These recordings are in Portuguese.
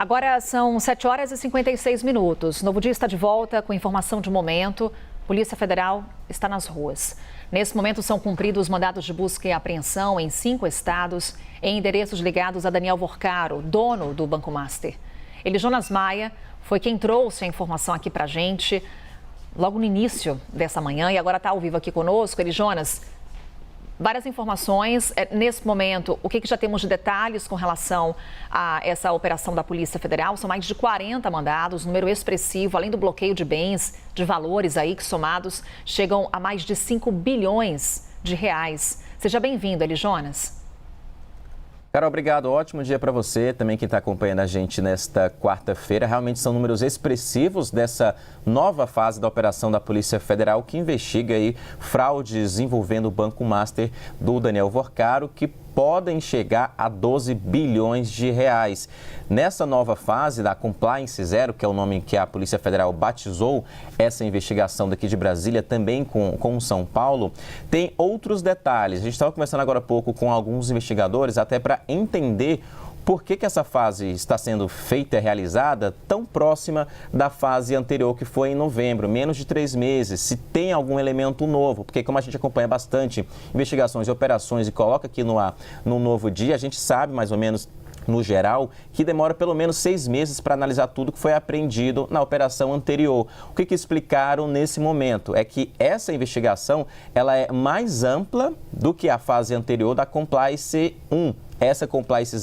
Agora são 7 horas e 56 minutos. Novo Dia está de volta com informação de momento. Polícia Federal está nas ruas. Nesse momento são cumpridos mandados de busca e apreensão em 5 estados, em endereços ligados a Daniel Vorcaro, dono do Banco Master. Jonas Maia foi quem trouxe a informação aqui pra gente logo no início dessa manhã e agora está ao vivo aqui conosco. Jonas, várias informações. Nesse momento, o que já temos de detalhes com relação a essa operação da Polícia Federal? São mais de 40 mandados, número expressivo, além do bloqueio de bens, de valores aí que somados chegam a mais de 5 bilhões de reais. Seja bem-vindo, Jonas. Carol, obrigado. Ótimo dia para você, também quem está acompanhando a gente nesta quarta-feira. Realmente são números expressivos dessa nova fase da operação da Polícia Federal que investiga aí fraudes envolvendo o Banco Master do Daniel Vorcaro, que podem chegar a 12 bilhões de reais. Nessa nova fase da Compliance Zero, que é o nome que a Polícia Federal batizou essa investigação daqui de Brasília, também com São Paulo, tem outros detalhes. A gente estava conversando agora há pouco com alguns investigadores, até para entender por que essa fase está sendo feita e realizada tão próxima da fase anterior, que foi em novembro, menos de 3 meses, se tem algum elemento novo, porque como a gente acompanha bastante investigações e operações e coloca aqui no ar no Novo Dia, a gente sabe mais ou menos, no geral, que demora pelo menos 6 meses para analisar tudo que foi apreendido na operação anterior. O que explicaram nesse momento é que essa investigação ela é mais ampla do que a fase anterior da Compliance 1. Essa Compliance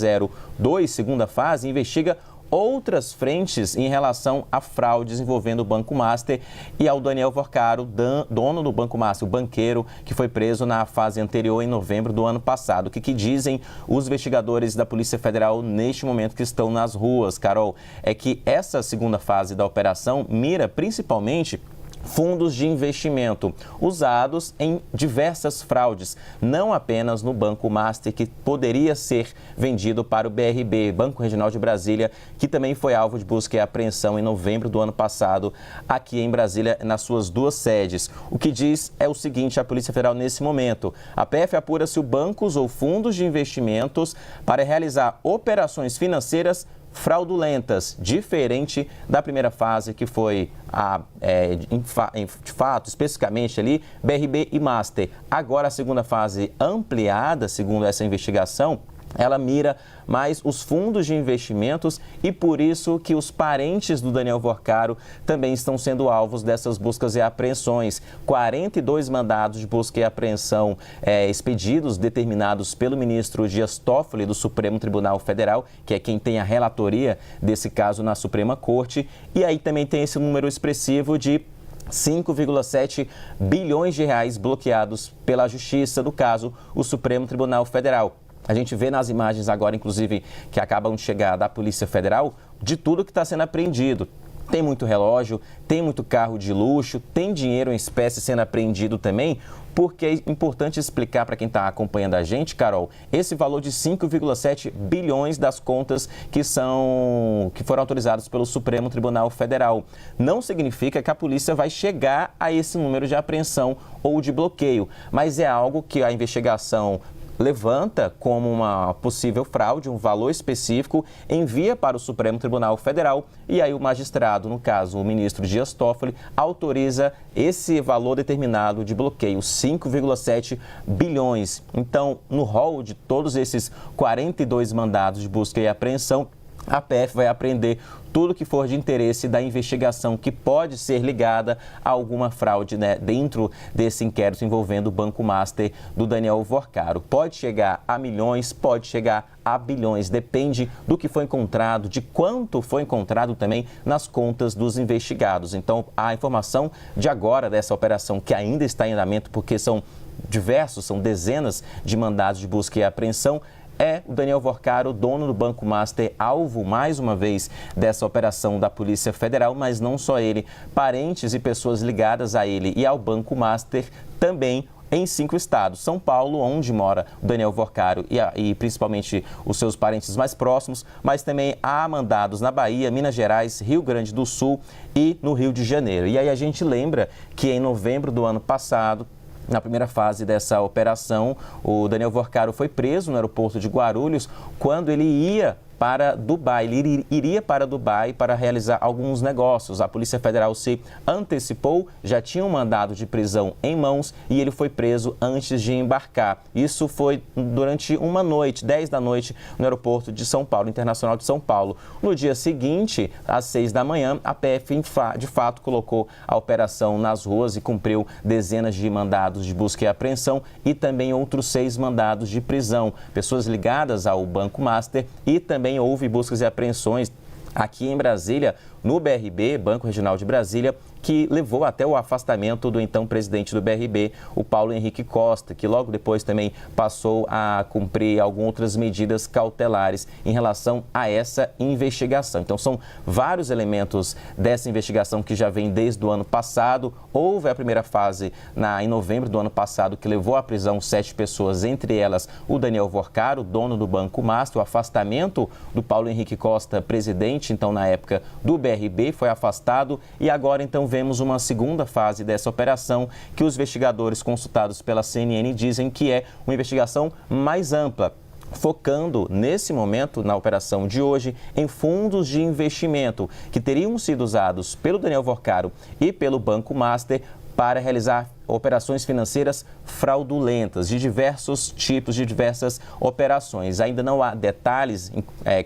02, segunda fase, investiga outras frentes em relação a fraudes envolvendo o Banco Master e ao Daniel Vorcaro, dono do Banco Master, o banqueiro que foi preso na fase anterior em novembro do ano passado. O que dizem os investigadores da Polícia Federal neste momento que estão nas ruas, Carol, é que essa segunda fase da operação mira principalmente fundos de investimento usados em diversas fraudes, não apenas no Banco Master, que poderia ser vendido para o BRB, Banco Regional de Brasília, que também foi alvo de busca e apreensão em novembro do ano passado, aqui em Brasília, nas suas 2 sedes. O que diz é o seguinte, a Polícia Federal nesse momento: a PF apura se o bancos ou fundos de investimentos para realizar operações financeiras fraudulentas, diferente da primeira fase, que foi, de fato, especificamente ali, BRB e Master. Agora, a segunda fase ampliada, segundo essa investigação, ela mira mais os fundos de investimentos e por isso que os parentes do Daniel Vorcaro também estão sendo alvos dessas buscas e apreensões. 42 mandados de busca e apreensão expedidos, determinados pelo ministro Dias Toffoli do Supremo Tribunal Federal, que é quem tem a relatoria desse caso na Suprema Corte. E aí também tem esse número expressivo de 5,7 bilhões de reais bloqueados pela Justiça, do caso, o Supremo Tribunal Federal. A gente vê nas imagens agora, inclusive, que acabam de chegar da Polícia Federal, de tudo que está sendo apreendido. Tem muito relógio, tem muito carro de luxo, tem dinheiro em espécie sendo apreendido também, porque é importante explicar para quem está acompanhando a gente, Carol, esse valor de 5,7 bilhões das contas que foram autorizadas pelo Supremo Tribunal Federal. Não significa que a polícia vai chegar a esse número de apreensão ou de bloqueio, mas é algo que a investigação levanta como uma possível fraude, um valor específico, envia para o Supremo Tribunal Federal e aí o magistrado, no caso o ministro Dias Toffoli, autoriza esse valor determinado de bloqueio, 5,7 bilhões. Então, no rol de todos esses 42 mandados de busca e apreensão, a PF vai apreender tudo que for de interesse da investigação que pode ser ligada a alguma fraude, dentro desse inquérito envolvendo o Banco Master do Daniel Vorcaro. Pode chegar a milhões, pode chegar a bilhões, depende do que foi encontrado, de quanto foi encontrado também nas contas dos investigados. Então, a informação de agora dessa operação que ainda está em andamento, porque são dezenas de mandados de busca e apreensão, é o Daniel Vorcaro, dono do Banco Master, alvo mais uma vez dessa operação da Polícia Federal, mas não só ele, parentes e pessoas ligadas a ele e ao Banco Master também em 5 estados. São Paulo, onde mora o Daniel Vorcaro e principalmente os seus parentes mais próximos, mas também há mandados na Bahia, Minas Gerais, Rio Grande do Sul e no Rio de Janeiro. E aí a gente lembra que em novembro do ano passado, na primeira fase dessa operação, o Daniel Vorcaro foi preso no aeroporto de Guarulhos quando ele ia para Dubai. Ele iria para Dubai para realizar alguns negócios. A Polícia Federal se antecipou, já tinha um mandado de prisão em mãos e ele foi preso antes de embarcar. Isso foi durante uma noite, 10 da noite, no aeroporto de São Paulo, Internacional de São Paulo. No dia seguinte, às 6 da manhã, a PF de fato colocou a operação nas ruas e cumpriu dezenas de mandados de busca e apreensão e também outros 6 mandados de prisão. Pessoas ligadas ao Banco Master e também houve buscas e apreensões aqui em Brasília, no BRB, Banco Regional de Brasília, que levou até o afastamento do então presidente do BRB, o Paulo Henrique Costa, que logo depois também passou a cumprir algumas outras medidas cautelares em relação a essa investigação. Então, são vários elementos dessa investigação que já vem desde o ano passado. Houve a primeira fase em novembro do ano passado, que levou à prisão 7 pessoas, entre elas o Daniel Vorcaro, dono do Banco Master, o afastamento do Paulo Henrique Costa, presidente, então, na época do BRB, foi afastado e agora, então, vemos uma segunda fase dessa operação que os investigadores consultados pela CNN dizem que é uma investigação mais ampla, focando nesse momento, na operação de hoje, em fundos de investimento que teriam sido usados pelo Daniel Vorcaro e pelo Banco Master para realizar operações financeiras fraudulentas, de diversos tipos, de diversas operações. Ainda não há detalhes,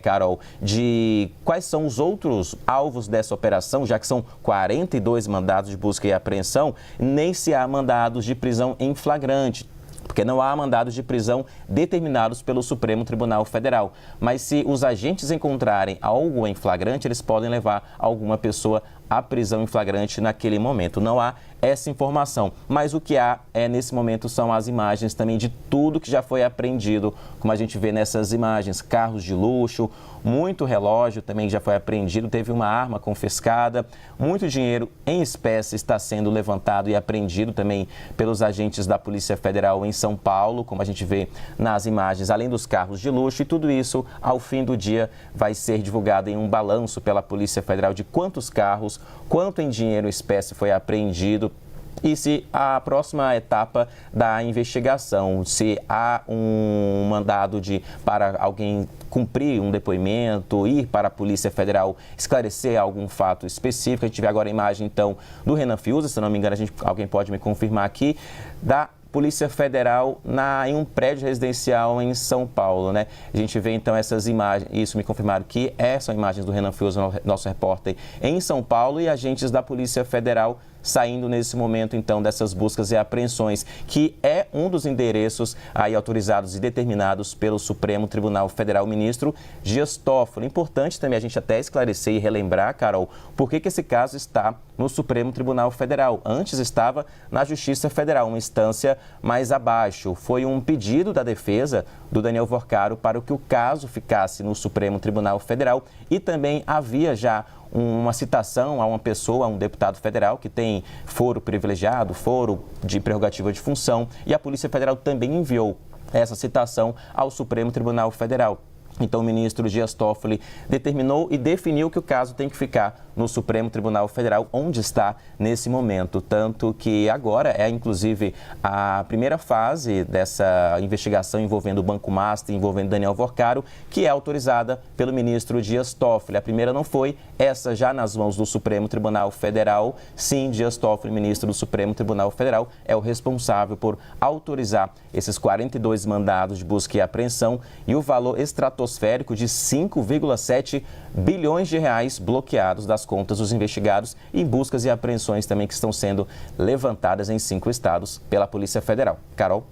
Carol, de quais são os outros alvos dessa operação, já que são 42 mandados de busca e apreensão, nem se há mandados de prisão em flagrante, porque não há mandados de prisão determinados pelo Supremo Tribunal Federal. Mas se os agentes encontrarem algo em flagrante, eles podem levar alguma pessoa à prisão em flagrante naquele momento. Não há essa informação, mas o que há nesse momento são as imagens também de tudo que já foi apreendido, como a gente vê nessas imagens, carros de luxo, muito relógio também já foi apreendido, teve uma arma confiscada, muito dinheiro em espécie está sendo levantado e apreendido também pelos agentes da Polícia Federal em São Paulo, como a gente vê nas imagens, além dos carros de luxo, e tudo isso, ao fim do dia, vai ser divulgado em um balanço pela Polícia Federal de quantos carros, quanto em dinheiro em espécie foi apreendido e se a próxima etapa da investigação, se há um mandado para alguém cumprir um depoimento, ir para a Polícia Federal esclarecer algum fato específico. A gente vê agora a imagem, então, do Renan Fiuza, se não me engano, alguém pode me confirmar aqui, da Polícia Federal em um prédio residencial em São Paulo, né? A gente vê então essas imagens, isso me confirmaram que são imagens do Renan Fiuza, nosso repórter, em São Paulo, e agentes da Polícia Federal saindo nesse momento, então, dessas buscas e apreensões, que é um dos endereços aí autorizados e determinados pelo Supremo Tribunal Federal, ministro Dias Toffoli. Importante também a gente até esclarecer e relembrar, Carol, por que esse caso está no Supremo Tribunal Federal. Antes estava na Justiça Federal, uma instância mais abaixo. Foi um pedido da defesa do Daniel Vorcaro para que o caso ficasse no Supremo Tribunal Federal e também havia já uma citação a uma pessoa, a um deputado federal que tem foro privilegiado, foro de prerrogativa de função, e a Polícia Federal também enviou essa citação ao Supremo Tribunal Federal. Então, o ministro Dias Toffoli determinou e definiu que o caso tem que ficar no Supremo Tribunal Federal, onde está nesse momento. Tanto que agora inclusive, a primeira fase dessa investigação envolvendo o Banco Master, envolvendo Daniel Vorcaro, que é autorizada pelo ministro Dias Toffoli. A primeira não foi, essa já nas mãos do Supremo Tribunal Federal. Sim, Dias Toffoli, ministro do Supremo Tribunal Federal, é o responsável por autorizar esses 42 mandados de busca e apreensão e o valor estratosférico de 5,7 bilhões de reais bloqueados das contas dos investigados em buscas e apreensões também que estão sendo levantadas em 5 estados pela Polícia Federal. Carol?